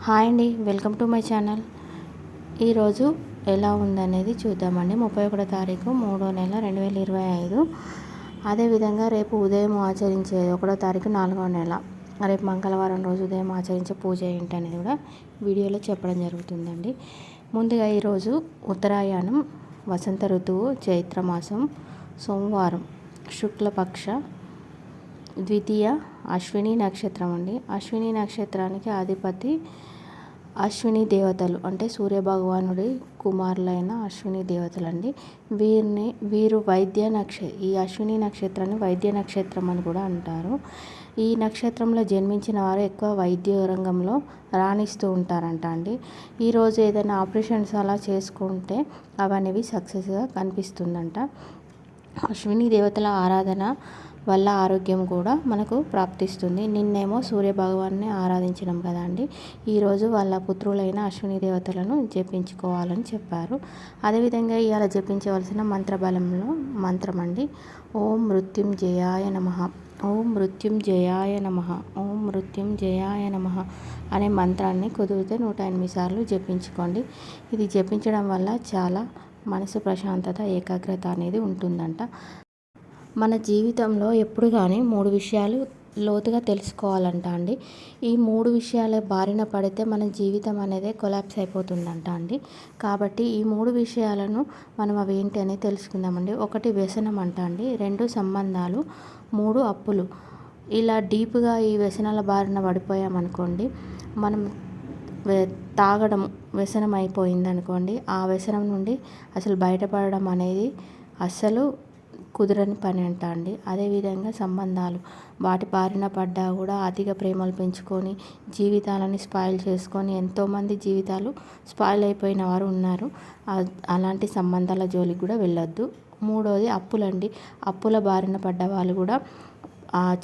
Hi అండి, welcome to my channel. ఈరోజు ఎలా ఉందనేది చూద్దామండి. 31 తారీఖు 3వ నెల 2025. అదేవిధంగా రేపు ఉదయం ఆచరించే 1వ తారీఖు 4వ నెల, రేపు మంగళవారం రోజు ఉదయం ఆచరించే పూజ ఏంటి అనేది కూడా వీడియోలో చెప్పడం జరుగుతుందండి. ముందుగా ఈరోజు ఉత్తరాయణం, వసంత ఋతువు, చైత్రమాసం, సోమవారం, శుక్లపక్ష ద్వితీయ, అశ్విని నక్షత్రం అండి. అశ్విని నక్షత్రానికి అధిపతి అశ్విని దేవతలు అంటే సూర్యభగవానుడి కుమారులైన అశ్విని దేవతలు అండి. వీరు ఈ అశ్విని నక్షత్రాన్ని వైద్య నక్షత్రం అని కూడా అంటారు. ఈ నక్షత్రంలో జన్మించిన వారు ఎక్కువ వైద్య రంగంలో రాణిస్తూ ఉంటారంట అండి. ఈరోజు ఏదైనా ఆపరేషన్స్ అలా చేసుకుంటే అవనేవి సక్సెస్గా కనిపిస్తుందంట. అశ్విని దేవతల ఆరాధన వల్ల ఆరోగ్యం కూడా మనకు ప్రాప్తిస్తుంది. నిన్నేమో సూర్యభగవాన్ని ఆరాధించడం కదా అండి. ఈరోజు వాళ్ళ పుత్రులైన అశ్విని దేవతలను జపించుకోవాలని చెప్పారు. అదేవిధంగా ఇవాళ జపించవలసిన మంత్రబలంలో మంత్రం అండి, ఓం మృత్యుంజయాయ నమః, ఓం మృత్యుంజయాయ నమః, ఓం మృత్యుంజయాయ నమః అనే మంత్రాన్ని కుదిరితే 108 సార్లు జపించుకోండి. ఇది జపించడం వల్ల చాలా మనసు ప్రశాంతత, ఏకాగ్రత అనేది ఉంటుందంట. మన జీవితంలో ఎప్పుడు కానీ 3 విషయాలు లోతుగా తెలుసుకోవాలంట అండి. ఈ 3 విషయాల బారిన పడితే మన జీవితం అనేది కొలాప్స్ అయిపోతుందంట అండి. కాబట్టి ఈ 3 విషయాలను మనం అవి ఏంటి అనేది తెలుసుకుందామండి. 1 వ్యసనం అంట అండి, 2 సంబంధాలు, 3 అప్పులు. ఇలా డీప్గా ఈ వ్యసనాల బారిన పడిపోయామనుకోండి, మనం తాగడం వ్యసనం అయిపోయింది అనుకోండి, ఆ వ్యసనం నుండి అసలు బయటపడడం అనేది అస్సలు కుదరని పని అంట అండి. అదేవిధంగా సంబంధాలు, వాటి బారిన పడ్డా కూడా అతిగా ప్రేమలు పెంచుకొని జీవితాలని స్పాయిల్ చేసుకొని ఎంతోమంది జీవితాలు స్పాయిల్ అయిపోయిన వారు ఉన్నారు. అలాంటి సంబంధాల జోలికి కూడా వెళ్ళొద్దు. 3వది అప్పులండి. అప్పుల బారిన పడ్డ వాళ్ళు కూడా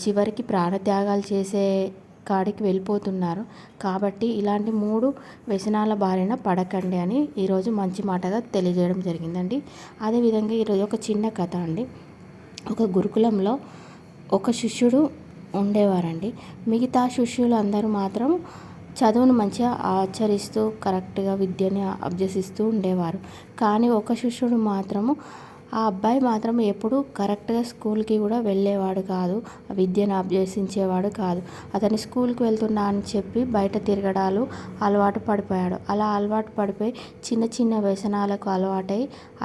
చివరికి ప్రాణత్యాగాలు చేసే కాడికి వెళ్ళిపోతున్నారు. కాబట్టి ఇలాంటి 3 వ్యసనాల బారిన పడకండి అని ఈరోజు మంచి మాటగా తెలియజేయడం జరిగిందండి. అదేవిధంగా ఈరోజు ఒక చిన్న కథ అండి. ఒక గురుకులంలో ఒక శిష్యుడు ఉండేవారండి. మిగతా శిష్యులు అందరూ మాత్రం చదువును మంచిగా ఆచరిస్తూ కరెక్ట్గా విద్యని అభ్యసిస్తూ ఉండేవారు. కానీ ఒక శిష్యుడు మాత్రము, ఆ అబ్బాయి మాత్రం ఎప్పుడు కరెక్ట్గా స్కూల్కి కూడా వెళ్ళేవాడు కాదు, విద్యను అభ్యసించేవాడు కాదు. అతని స్కూల్కి వెళ్తున్నా అని చెప్పి బయట తిరగడాలు అలవాటు పడిపోయాడు. అలా అలవాటు పడిపోయి చిన్న చిన్న వ్యసనాలకు అలవాటై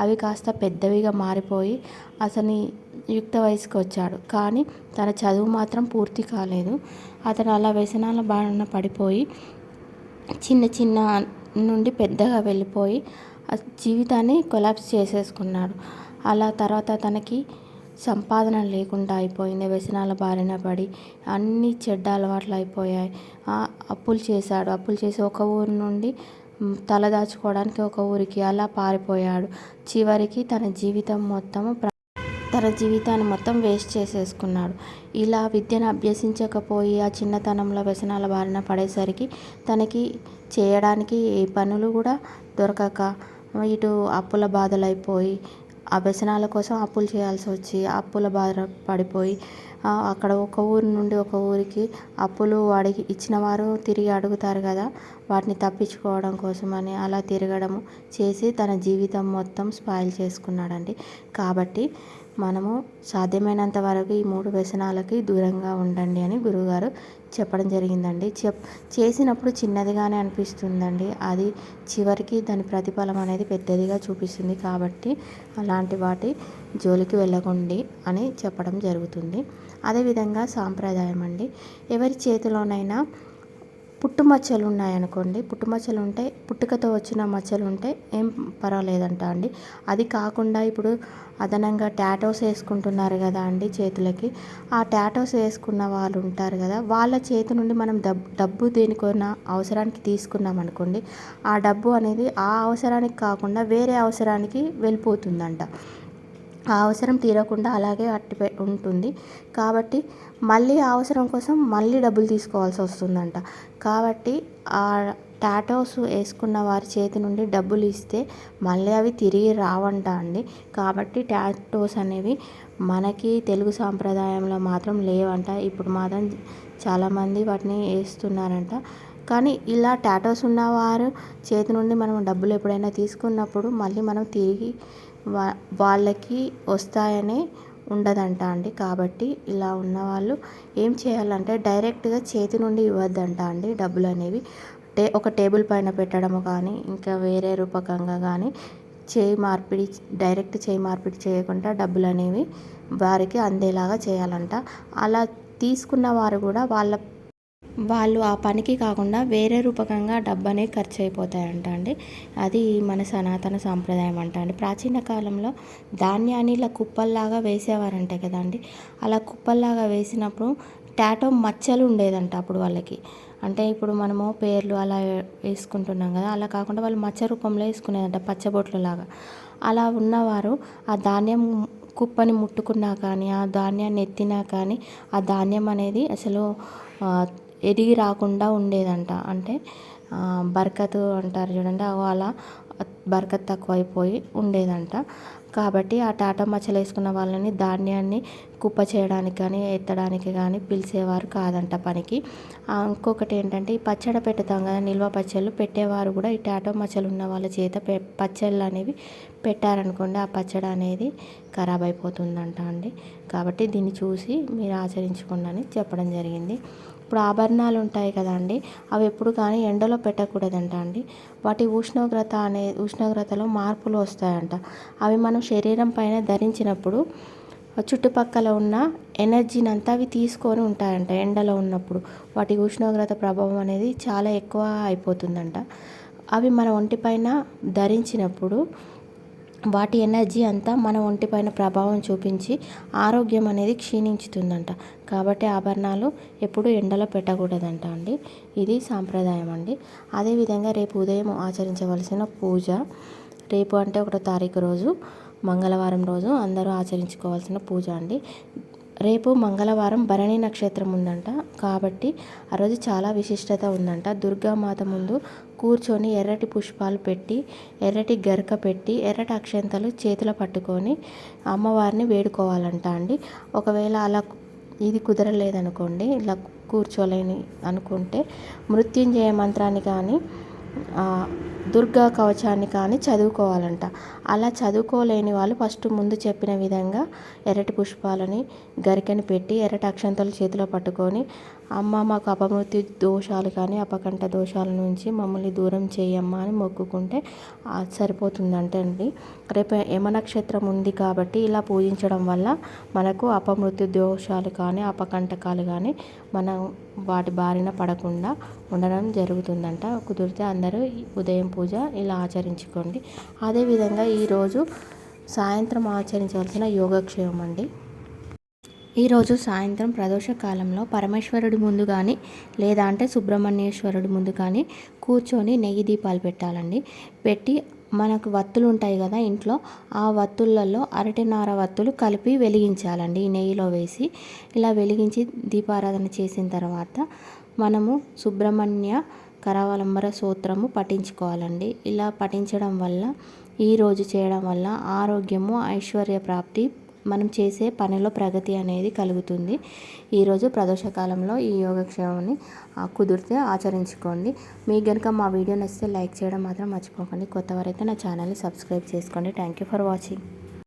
అవి కాస్త పెద్దవిగా మారిపోయి అతని యుక్త వయసుకు వచ్చాడు. కానీ తన చదువు మాత్రం పూర్తి కాలేదు. అతను అలా వ్యసనాల బారిన పడిపోయి చిన్న చిన్న నుండి పెద్దగా వెళ్ళిపోయి జీవితాన్ని కొలాప్స్ చేసేసుకున్నాడు. అలా తర్వాత తనకి సంపాదన లేకుండా అయిపోయింది. వ్యసనాల బారిన పడి అన్ని చెడ్డ అలవాట్లు అయిపోయాయి. అప్పులు చేసి ఒక ఊరు నుండి తలదాచుకోవడానికి ఒక ఊరికి అలా పారిపోయాడు. చివరికి తన జీవితాన్ని మొత్తం వేస్ట్ చేసేసుకున్నాడు. ఇలా విద్యను అభ్యసించకపోయి ఆ చిన్నతనంలో వ్యసనాల బారిన పడేసరికి తనకి చేయడానికి ఏ పనులు కూడా దొరకక ఇటు అప్పుల బాధలైపోయి ఆ వ్యసనాల కోసం అప్పులు చేయాల్సి వచ్చి అప్పుల బాధ పడిపోయి అక్కడ ఒక ఊరి నుండి ఒక ఊరికి అప్పులు అడిగి ఇచ్చిన వారు తిరిగి అడుగుతారు కదా, వాటిని తప్పించుకోవడం కోసమని అలా తిరగడం చేసి తన జీవితం మొత్తం స్పాయిల్ చేసుకున్నాడండి. కాబట్టి మనము సాధ్యమైనంత వరకు ఈ 3 వ్యసనాలకి దూరంగా ఉండండి అని గురువుగారు చెప్పడం జరిగిందండి. చేసినప్పుడు చిన్నదిగానే అనిపిస్తుందండి, అది చివరికి దాని ప్రతిఫలం అనేది పెద్దదిగా చూపిస్తుంది. కాబట్టి అలాంటి వాటి జోలికి వెళ్ళకండి అని చెప్పడం జరుగుతుంది. అదేవిధంగా సాంప్రదాయం అండి, ఎవరి చేతిలోనైనా పుట్టుమచ్చలు ఉన్నాయనుకోండి, పుట్టుమచ్చలు ఉంటే పుట్టుకతో వచ్చిన మచ్చలు ఉంటే ఏం పర్వాలేదంట అండి. అది కాకుండా ఇప్పుడు అదనంగా టాటోస్ వేసుకుంటున్నారు కదా అండి చేతులకి. ఆ టాటోస్ వేసుకున్న వాళ్ళు ఉంటారు కదా, వాళ్ళ చేతి నుండి మనం డబ్బు దేనికైనా అవసరానికి తీసుకున్నాం అనుకోండి, ఆ డబ్బు అనేది ఆ అవసరానికి కాకుండా వేరే అవసరానికి వెళ్ళిపోతుందంట. ఆ అవసరం తీరకుండా అలాగే ఉంటుంది. కాబట్టి మళ్ళీ ఆ అవసరం కోసం మళ్ళీ డబ్బులు తీసుకోవాల్సి వస్తుందంట. కాబట్టి ఆ టాటోస్ వేసుకున్న వారి చేతి నుండి డబ్బులు ఇస్తే మళ్ళీ అవి తిరిగి రావంట అండి. కాబట్టి టాటోస్ అనేవి మనకి తెలుగు సాంప్రదాయంలో మాత్రం లేవంట. ఇప్పుడు మాత్రం చాలామంది వాటిని వేస్తున్నారంట. కానీ ఇలా టాటోస్ ఉన్నవారు చేతి నుండి మనం డబ్బులు ఎప్పుడైనా తీసుకున్నప్పుడు మళ్ళీ మనం తిరిగి వాళ్ళకి వస్తాయని ఉండదంట అండి. కాబట్టి ఇలా ఉన్నవాళ్ళు ఏం చేయాలంటే డైరెక్ట్గా చేతి నుండి ఇవ్వద్దంట అండి డబ్బులు అనేవి. ఒక టేబుల్ పైన పెట్టడము కానీ ఇంకా వేరే రూపకంగా కానీ డైరెక్ట్ చేయి మార్పిడి చేయకుండా డబ్బులు అనేవి వారికి అందేలాగా చేయాలంట. అలా తీసుకున్న వారు కూడా వాళ్ళు ఆ పనికి కాకుండా వేరే రూపకంగా డబ్బు అనేది ఖర్చు అయిపోతాయంట అండి. అది మన సనాతన సాంప్రదాయం అంట అండి. ప్రాచీన కాలంలో ధాన్యాన్ని ఇలా కుప్పల్లాగా వేసేవారంట కదండి. అలా కుప్పల్లాగా వేసినప్పుడు టాటో మచ్చలు ఉండేదంట అప్పుడు వాళ్ళకి. అంటే ఇప్పుడు మనము పేర్లు అలా వేసుకుంటున్నాం కదా, అలా కాకుండా వాళ్ళు మచ్చ రూపంలో వేసుకునేదంట పచ్చబొట్లు లాగా. అలా ఉన్నవారు ఆ ధాన్యం కుప్పని ముట్టుకున్నా కానీ ఆ ధాన్యాన్ని ఎత్తినా కానీ ఆ ధాన్యం అనేది అసలు ఎదిగి రాకుండా ఉండేదంట. అంటే బరకతు అంటారు చూడండి, అలా బరకత్ తక్కువైపోయి ఉండేదంట. కాబట్టి ఆ టాటా మచ్చలు వేసుకున్న వాళ్ళని ధాన్యాన్ని కుప్ప చేయడానికి కానీ ఎత్తడానికి కానీ పిలిచేవారు కాదంట పనికి. ఇంకొకటి ఏంటంటే ఈ పచ్చడి పెడతాం కదా, నిల్వ పచ్చళ్ళు పెట్టేవారు కూడా ఈ టాటో మచ్చలు ఉన్న వాళ్ళ చేత పచ్చళ్ళు అనేవి పెట్టారనుకోండి ఆ పచ్చడి అనేది ఖరాబ్ అయిపోతుందంట అండి. కాబట్టి దీన్ని చూసి మీరు ఆచరించుకోండి అని చెప్పడం జరిగింది. ఇప్పుడు ఆభరణాలు ఉంటాయి కదండి, అవి ఎప్పుడు కానీ ఎండలో పెట్టకూడదంట అండి. వాటి ఉష్ణోగ్రతలో మార్పులు వస్తాయంట. అవి మనం శరీరం పైన ధరించినప్పుడు చుట్టుపక్కల ఉన్న ఎనర్జీని అంతా అవి తీసుకొని ఉంటాయంట. ఎండలో ఉన్నప్పుడు వాటి ఉష్ణోగ్రత ప్రభావం అనేది చాలా ఎక్కువ అయిపోతుందంట. అవి మన ఒంటిపైన ధరించినప్పుడు వాటి ఎనర్జీ అంతా మన ఒంటిపైన ప్రభావం చూపించి ఆరోగ్యం అనేది క్షీణించుతుందంట. కాబట్టి ఆభరణాలు ఎప్పుడు ఎండలో పెట్టకూడదంట అండి. ఇది సాంప్రదాయం అండి. అదేవిధంగా రేపు ఉదయం ఆచరించవలసిన పూజ, రేపు అంటే 1వ తారీఖు రోజు మంగళవారం రోజు అందరూ ఆచరించుకోవాల్సిన పూజ అండి. రేపు మంగళవారం భరణి నక్షత్రం ఉందంట. కాబట్టి ఆ రోజు చాలా విశిష్టత ఉందంట. దుర్గామాత ముందు కూర్చొని ఎర్రటి పుష్పాలు పెట్టి, ఎర్రటి గరక పెట్టి, ఎర్రటి అక్షంతలు చేతిలో పట్టుకొని అమ్మవారిని వేడుకోవాలంట అండి. ఒకవేళ అలా ఇది కుదరలేదనుకోండి, ఇలా కూర్చోలేని అనుకుంటే మృత్యుంజయ మంత్రాన్ని కానీ దుర్గా కవచాన్ని కానీ చదువుకోవాలంట. అలా చదువుకోలేని వాళ్ళు ఫస్ట్ ముందు చెప్పిన విధంగా ఎర్రటి పుష్పాలని గరికని పెట్టి ఎర్రటి అక్షంతలు చేతిలో పట్టుకొని, అమ్మ మాకు అపమృత్యు దోషాలు కానీ అపకంఠ దోషాల నుంచి మమ్మల్ని దూరం చేయమ్మా అని మొక్కుకుంటే సరిపోతుందంటే అండి. రేపు యమనక్షత్రం ఉంది కాబట్టి ఇలా పూజించడం వల్ల మనకు అపమృత్యు దోషాలు కానీ అపకంటకాలు కానీ మనం వాటి బారిన పడకుండా ఉండడం జరుగుతుందంట. కుదిరితే అందరూ ఉదయం పూజ ఇలా ఆచరించుకోండి. అదేవిధంగా ఈరోజు సాయంత్రం ఆచరించవలసిన యోగక్షేమం అండి. ఈరోజు సాయంత్రం ప్రదోష కాలంలో పరమేశ్వరుడి ముందు కానీ లేదా అంటే సుబ్రహ్మణ్యేశ్వరుడి ముందు కానీ కూర్చొని నెయ్యి దీపాలు పెట్టాలండి. పెట్టి మనకు వత్తులు ఉంటాయి కదా ఇంట్లో, ఆ వత్తులలో అరటినార వత్తులు కలిపి వెలిగించాలండి ఈ నెయ్యిలో వేసి. ఇలా వెలిగించి దీపారాధన చేసిన తర్వాత మనము సుబ్రహ్మణ్య కరావలంబన స్తోత్రము పఠించుకోవాలండి. ఇలా పఠించడం వల్ల ఈరోజు చేయడం వల్ల ఆరోగ్యము, ఐశ్వర్య ప్రాప్తి, మనం చేసే పనిలో ప్రగతి అనేది కలుగుతుంది. ఈరోజు ప్రదోషకాలంలో ఈ యోగక్షేమాన్ని కుదిరితే ఆచరించుకోండి. మీకు కనుక మా వీడియో నచ్చితే లైక్ చేయడం మాత్రం మర్చిపోకండి. కొత్తవారైతే నా ఛానల్ని సబ్స్క్రైబ్ చేసుకోండి. Thank you for watching.